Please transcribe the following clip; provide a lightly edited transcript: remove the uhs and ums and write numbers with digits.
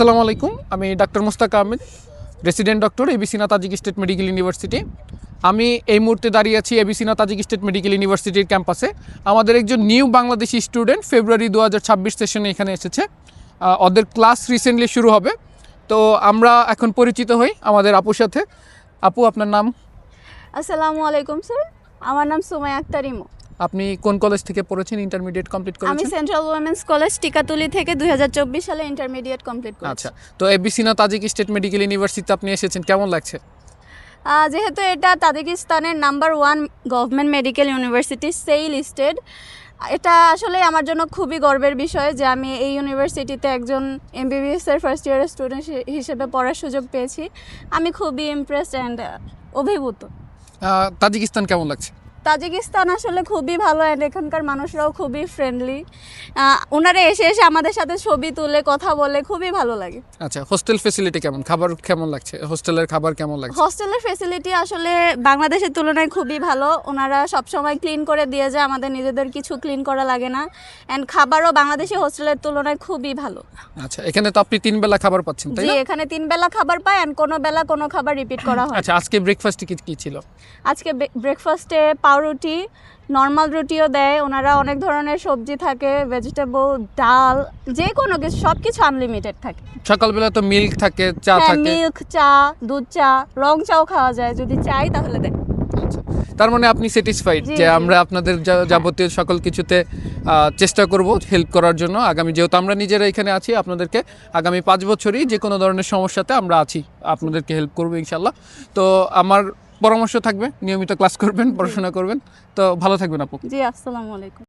আসসালামু আলাইকুম। আমি ডাক্তার Mustaq Ahmed, resident doctor Avicenna Tajik state medical university. আমি এই মুহূর্তে দাঁড়িয়ে আছি এবিসিনা তাজিক স্টেট মেডিকেল ইউনিভার্সিটির ক্যাম্পাসে। আমাদের একজন নিউ বাংলাদেশি স্টুডেন্ট ফেব্রুয়ারি 2026 সেশনে এখানে এসেছে। ওদের ক্লাস রিসেন্টলি শুরু হবে, তো আমরা এখন পরিচিত হই আমাদের আপুর সাথে। আপু, আপনার নাম? আসসালামু আলাইকুম স্যার, আমার নাম সুমাইয়া আক্তার ইমু। আপনি কোন কলেজ থেকে পড়েছেন, ইন্টারমিডিয়েট কমপ্লিট আমি করেছেন? সেন্ট্রাল উইমেন্স কলেজ টিকাতুলি থেকে 2024 সালে ইন্টারমিডিয়েট কমপ্লিট করেছি। আচ্ছা, তো এবিসিনা তাজিক স্টেট মেডিকেল ইউনিভার্সিটিতে আপনি এসেছেন, কেমন লাগছে? যেহেতু এটা তাজিকিস্তানের নাম্বার 1 গভর্নমেন্ট মেডিকেল ইউনিভার্সিটি সেই লিস্টেড, এটা আসলে আমার জন্য খুবই গর্বের বিষয় যে আমি এই ইউনিভার্সিটিতে একজন এমবিবিএস এর ফার্স্ট ইয়ারের স্টুডেন্ট হিসেবে পড়ার সুযোগ পেয়েছি। আমি খুবই ইমপ্রেসড অ্যান্ড অভিভূত। তাজিকিস্তান কেমন লাগছে? তাজিকিস্তান আসলে খুবই ভালো অ্যান্ড এখানকার মানুষরাও খুবই ফ্রেন্ডলি। ওনারা এসে আমাদের সাথে ছবি তুলে কথা বলে খুবই ভালো লাগে। আচ্ছা, হোস্টেল ফ্যাসিলিটি কেমন, খাবার কেমন লাগছে, হোস্টেলের খাবার কেমন লাগছে? হোস্টেলের ফ্যাসিলিটি আসলে বাংলাদেশের তুলনায় খুবই ভালো। ওনারা সবসময় ক্লিন করে দিয়ে যায়, আমাদের নিজেদের কিছু ক্লিন করা লাগে না। অ্যান্ড খাবারও বাংলাদেশি হোস্টেলের তুলনায় খুবই ভালো। আচ্ছা, এখানে তো আপনি 3 বেলা খাবার পাচ্ছেন, তাই জি, না? এখানে 3 বেলা খাবার পায় অ্যান্ড কোনো বেলা কোনো খাবার রিপিট করা হয়। আচ্ছা, আজকে ব্রেকফাস্টে কি ছিল? আজকে ব্রেকফাস্টে পাউরুটি, নর্মাল রুটিও দেয়। ওনারা অনেক ধরনের সবজি থাকে, ভেজিটেবল, ডাল, যে কোনো কিছু, সব কিছু আনলিমিটেড থাকে। সকালবেলা তো মিল্ক থাকে, চা হ্যাঁ, থাকে। মিল্ক, চা, দুধ চা, রং চাও খাওয়া যায়, যদি চাই তাহলে দেয়। আচ্ছা, তার মানে আপনি স্যাটিসফাইড জি, যে জি। আমরা আপনাদের যাবতীয় সকল কিছুতে চেষ্টা করব হেল্প করার জন্য। আগামী যেহেতু আমরা নিজেরা এখানে আছি, আপনাদেরকে আগামী 5 বছরই যে কোনো ধরনের সমস্যাতে আমরা আছি, আপনাদেরকে হেল্প করবো ইনশাল্লাহ। তো আমার পরামর্শ থাকবে, নিয়মিত ক্লাস করবেন, পড়াশোনা করবেন। তো ভালো থাকবেন আপু। জি, আসসালামু আলাইকুম।